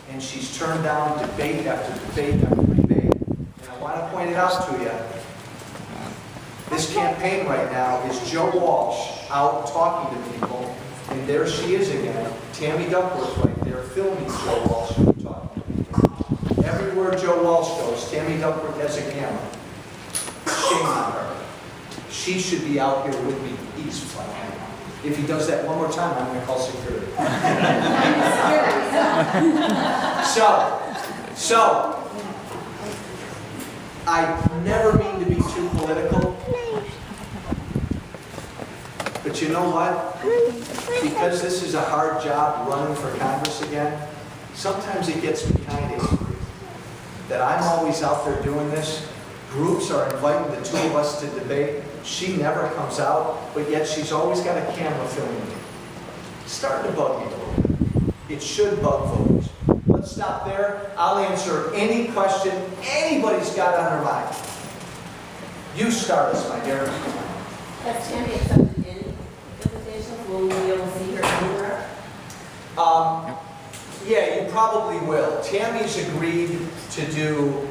and she's turned down debate after debate after debate. And I want to point it out to you. This campaign right now is Joe Walsh out talking to people, and there she is again, Tammy Duckworth right there, filming Joe Walsh talking to people. Everywhere Joe Walsh goes, Tammy Duckworth has a camera. Shame on her. She should be out here with me. He's fine. If he does that one more time, I'm going to call security. So, I never mean to be too political, but you know what? Because this is a hard job running for Congress again, sometimes it gets me kind of angry that I'm always out there doing this. Groups are inviting the two of us to debate. She never comes out, but yet she's always got a camera filming me. Starting to bug me a little bit. It should bug voters. Let's stop there. I'll answer any question anybody's got on their mind. You start us, my dear. Has Tammy accepted any invitations? Will we be able to see her anywhere? Yeah, you probably will. Tammy's agreed to do,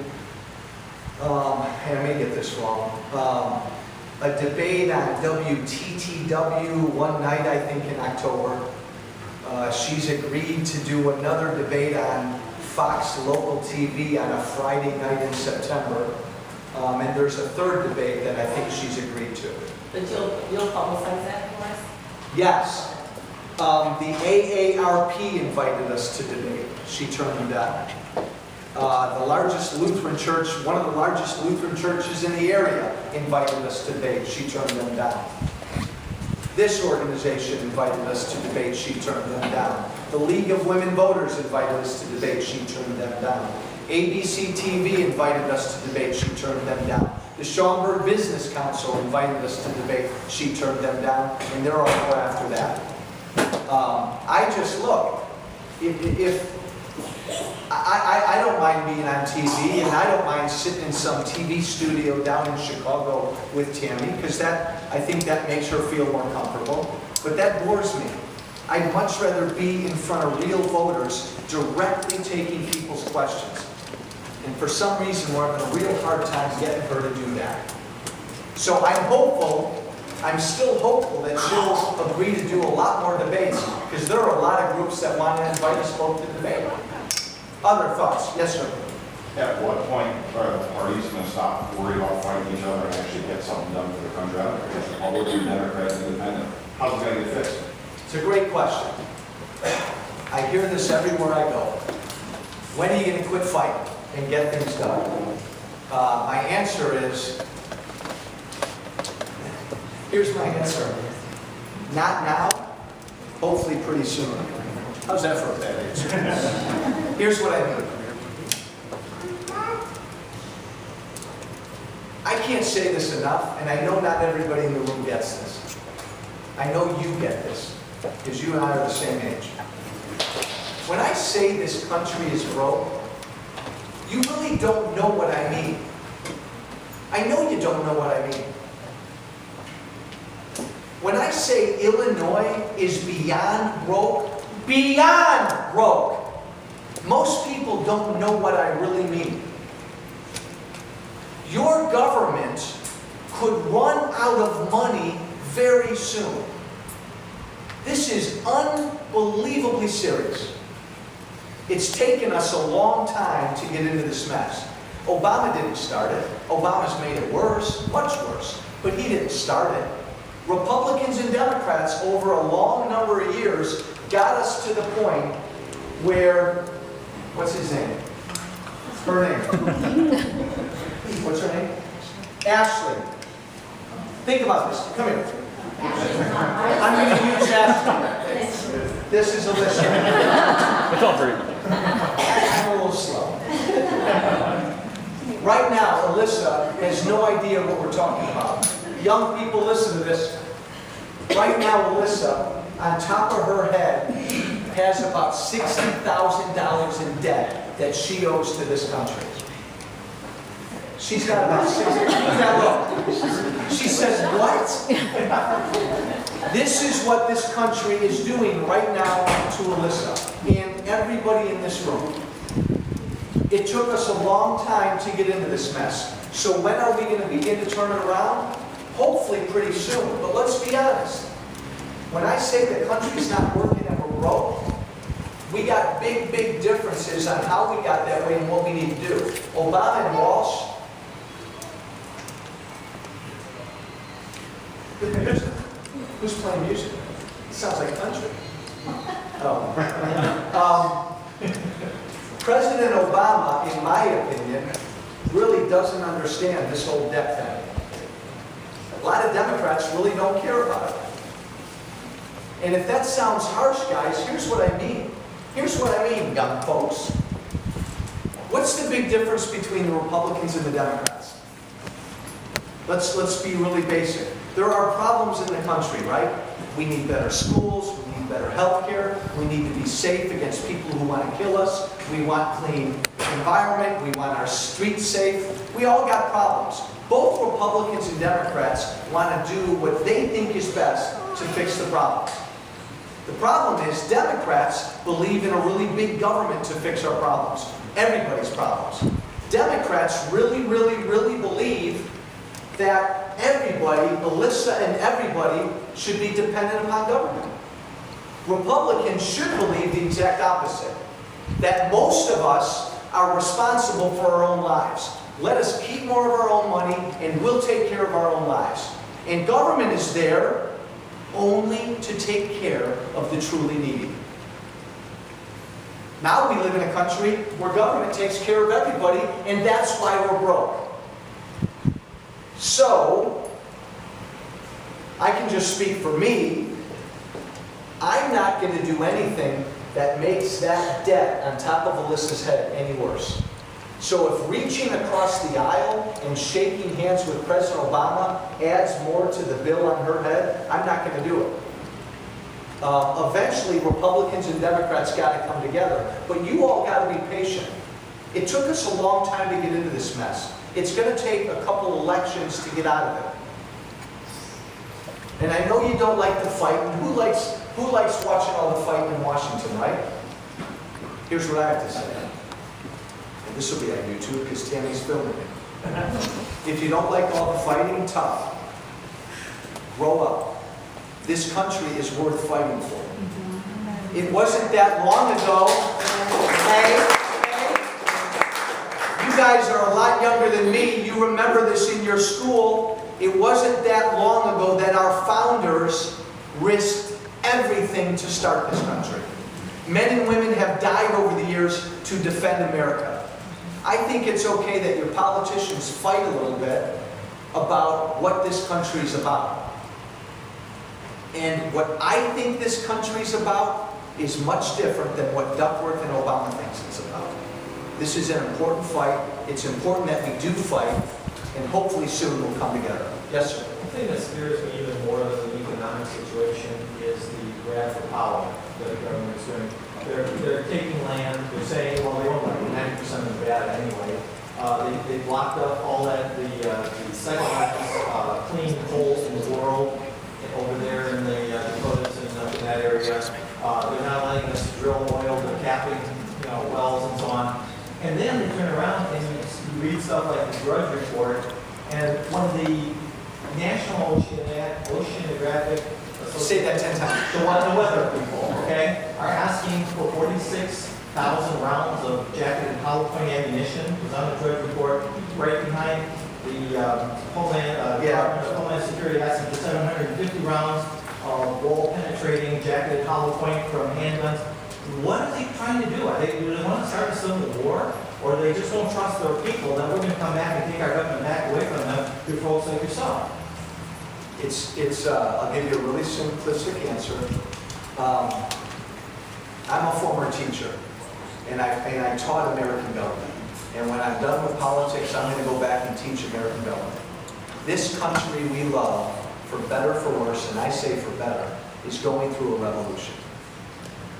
hey, I may get this wrong, a debate on WTTW one night, I think, in October. She's agreed to do another debate on Fox Local TV on a Friday night in September. And there's a third debate that I think she's agreed to. But you'll publicize that for us? Yes. The AARP invited us to debate. She turned them down. The largest Lutheran church, one of the largest Lutheran churches in the area, invited us to debate. She turned them down. This organization invited us to debate. She turned them down. The League of Women Voters invited us to debate. She turned them down. ABC TV invited us to debate. She turned them down. The Schaumburg Business Council invited us to debate. She turned them down, and there are more after that. I just look. I don't mind being on TV, and I don't mind sitting in some TV studio down in Chicago with Tammy, because I think that makes her feel more comfortable. But that bores me. I'd much rather be in front of real voters, directly taking people's questions. And for some reason, we're having a real hard time getting her to do that. So I'm hopeful. I'm still hopeful that she'll agree to do a lot more debates, because there are a lot of groups that want to invite us both to debate. Other thoughts? Yes, sir. At what point are the parties going to stop worrying about fighting each other and actually get something done for the country? Republican, Democrat, Independent. How's it going to get fixed? It's a great question. I hear this everywhere I go. When are you going to quit fighting and get things done? My answer is, here's my answer. Not now, hopefully pretty soon. How's that for a bad answer? Here's what I mean. I can't say this enough, and I know not everybody in the room gets this. I know you get this, because you and I are the same age. When I say this country is broke, you really don't know what I mean. I know you don't know what I mean. When I say Illinois is beyond broke, most people don't know what I really mean. Your government could run out of money very soon. This is unbelievably serious. It's taken us a long time to get into this mess. Obama didn't start it. Obama's made it worse, much worse, but he didn't start it. Republicans and Democrats over a long number of years got us to the point where, what's his name? Her name. What's her name? Ashley. Think about this. Come here. I'm going to use Ashley. This is Alicia. It's all great. I'm a little slow. Right now, Alyssa has no idea what we're talking about. Young people, listen to this. Right now, Alyssa, on top of her head, has about $60,000 in debt that she owes to this country. She's got about $60,000. She says, what? This is what this country is doing right now to Alyssa. And everybody in this room. It took us a long time to get into this mess. So when are we going to begin to turn it around? Hopefully pretty soon. But let's be honest. When I say the country's not working and we're broke, we got big, big differences on how we got that way and what we need to do. Obama and Walsh. Who's playing music? It sounds like country. Oh. President Obama, in my opinion, really doesn't understand this whole debt thing. A lot of Democrats really don't care about it. And if that sounds harsh, guys, here's what I mean. Here's what I mean, young folks. What's the big difference between the Republicans and the Democrats? Let's be really basic. There are problems in the country, right? We need better schools, we need better health care, we need to be safe against people who want to kill us, we want clean environment, we want our streets safe. We all got problems. Both Republicans and Democrats want to do what they think is best to fix the problems. The problem is Democrats believe in a really big government to fix our problems, everybody's problems. Democrats really, really, really believe that everybody, Melissa and everybody, should be dependent upon government. Republicans should believe the exact opposite, that most of us are responsible for our own lives. Let us keep more of our own money and we'll take care of our own lives. And government is there only to take care of the truly needy. Now we live in a country where government takes care of everybody, and that's why we're broke. So, I can just speak for me. I'm not going to do anything that makes that debt on top of Alyssa's head any worse. So if reaching across the aisle and shaking hands with President Obama adds more to the bill on her head, I'm not going to do it. Eventually, Republicans and Democrats got to come together. But you all got to be patient. It took us a long time to get into this mess. It's going to take a couple elections to get out of it. And I know you don't like the fight. And who likes watching all the fighting in Washington, right? Here's what I have to say. And this will be on YouTube because Tammy's filming it. If you don't like all the fighting, tough. Grow up. This country is worth fighting for. It wasn't that long ago. You guys are a lot younger than me. You remember this in your school. It wasn't that long ago that our founders risked everything to start this country. Men and women have died over the years to defend America. I think it's okay that your politicians fight a little bit about what this country is about. And what I think this country is about is much different than what Duckworth and Obama thinks it's about. This is an important fight. It's important that we do fight, and hopefully soon we'll come together. Yes, sir? The thing that scares me even more than the economic situation is the grab for power that the government's doing. They're taking land. They're saying, well, they own like 90% of the data anyway. They blocked up all that the second clean coals in the world over there in the Dakotas and in that area. They're not letting us drill oil. They're capping, wells and so on. And then they turn around and you read stuff like the Drudge Report, and one of the National Oceanographic Say that 10 times. the weather people, okay, are asking for 46,000 rounds of jacketed hollow point ammunition. It was on the Drudge Report. Right behind the Department of Homeland Security asking for 750 rounds of wall-penetrating jacketed hollow point from handguns. What are they trying to do? Do they want to start a civil war? Or they just don't trust their people that we're going to come back and take our government back away from them through folks like yourself? I'll give you a really simplistic answer. I'm a former teacher, and I taught American government. And when I'm done with politics, I'm going to go back and teach American government. This country we love, for better, for worse, and I say for better, is going through a revolution.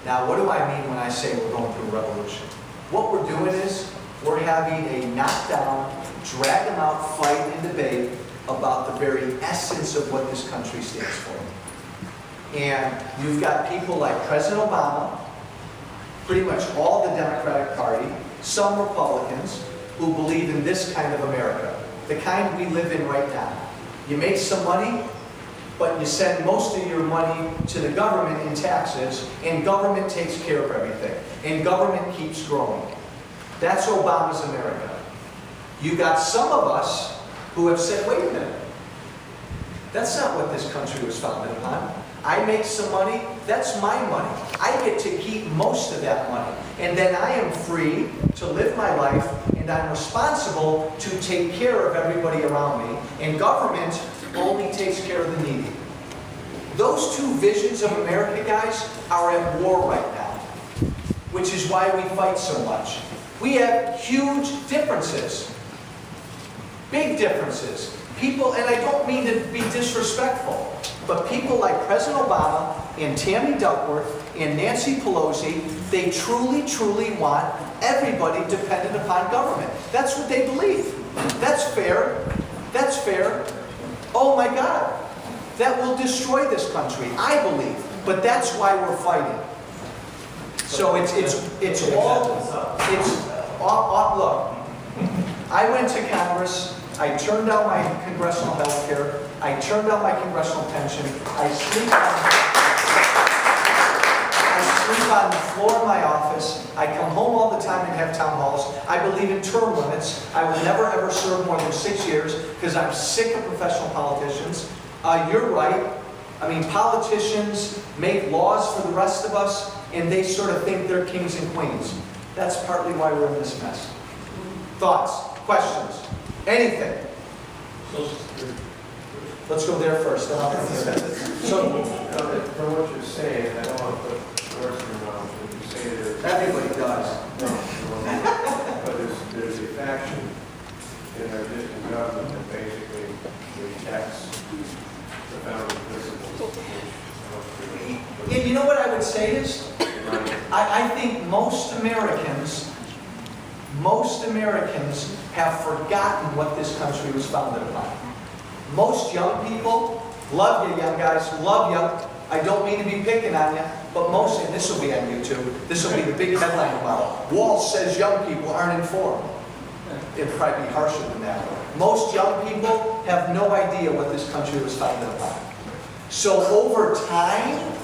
Now, what do I mean when I say we're going through a revolution? What we're doing is we're having a knockdown, drag them out fight and debate about the very essence of what this country stands for. And you've got people like President Obama pretty much all the Democratic Party, some Republicans, who believe in this kind of America, the kind we live in right now. You make some money, but you send most of your money to the government in taxes, and government takes care of everything, and government keeps growing. That's Obama's America. You got some of us who have said, wait a minute, that's not what this country was founded upon. I make some money, that's my money. I get to keep most of that money. And then I am free to live my life, and I'm responsible to take care of everybody around me. And government only takes care of the needy. Those two visions of America, guys, are at war right now, which is why we fight so much. We have huge differences, big differences. People, and I don't mean to be disrespectful, but people like President Obama and Tammy Duckworth and Nancy Pelosi, they truly, truly want everybody dependent upon government. That's what they believe. That's fair. That's fair. Oh my God. That will destroy this country, I believe. But that's why we're fighting. So it's all, look, I went to Congress. I turned down my congressional health care. I turned down my congressional pension. I sleep on the floor of my office. I come home all the time and have town halls. I believe in term limits. I will never ever serve more than 6 years because I'm sick of professional politicians. You're right. I mean, politicians make laws for the rest of us, and they sort of think they're kings and queens. That's partly why we're in this mess. Thoughts? Questions? Anything? Let's go there first. Then I'll come here. So, from what you're saying, I don't want to put words in your mouth, but you say there's... Everybody does. No, but there's a faction in our district government that basically rejects the founding principles. Yeah, you know what I would say is, I think most Americans have forgotten what this country was founded upon. Most young people, love you young guys, love you. I don't mean to be picking on you, but most, and this will be on YouTube, this will be the big headline about it. Walsh says young people aren't informed. It'd probably be harsher than that. Most young people have no idea what this country was founded upon. So over time,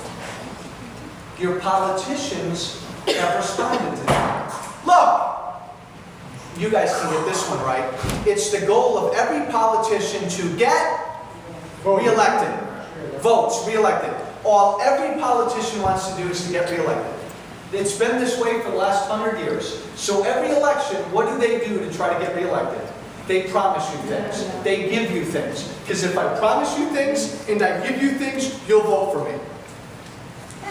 your politicians have responded to that. Look! You guys can get this one right. It's the goal of every politician to get reelected. Votes, reelected. All every politician wants to do is to get reelected. It's been this way for the last 100 years. So every election, what do they do to try to get reelected? They promise you things. They give you things. Because if I promise you things and I give you things, you'll vote for me.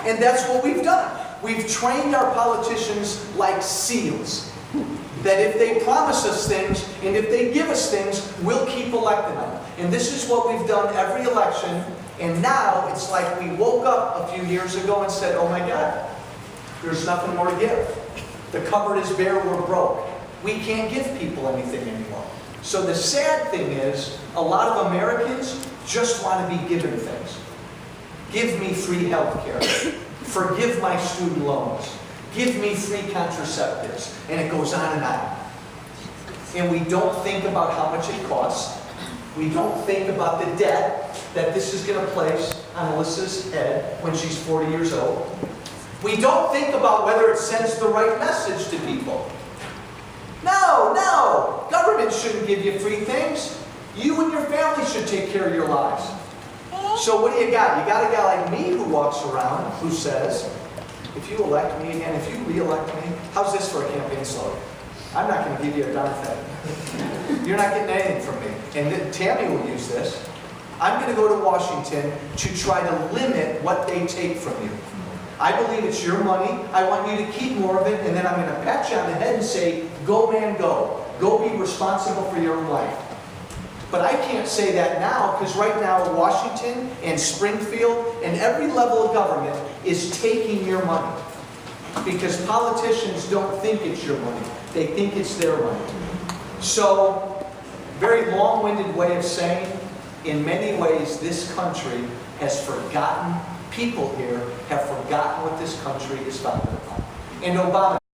And that's what we've done. We've trained our politicians like seals. That if they promise us things, and if they give us things, we'll keep electing them. And this is what we've done every election, and now it's like we woke up a few years ago and said, oh my God, there's nothing more to give. The cupboard is bare, we're broke. We can't give people anything anymore. So the sad thing is, a lot of Americans just want to be given things. Give me free health care. Forgive my student loans. Give me free contraceptives, and it goes on and on. And we don't think about how much it costs. We don't think about the debt that this is going to place on Alyssa's head when she's 40 years old. We don't think about whether it sends the right message to people. No, government shouldn't give you free things. You and your family should take care of your lives. So what do you got? You got a guy like me who walks around who says, if you elect me again, if you re-elect me, how's this for a campaign slogan? I'm not going to give you a darn thing. You're not getting anything from me. And then Tammy will use this. I'm going to go to Washington to try to limit what they take from you. I believe it's your money. I want you to keep more of it, and then I'm going to pat you on the head and say, go man, go. Go be responsible for your own life. But I can't say that now, because right now Washington and Springfield and every level of government is taking your money. Because politicians don't think it's your money. They think it's their money. So, very long-winded way of saying, in many ways this country has forgotten, people here have forgotten what this country is founded upon. and Obama.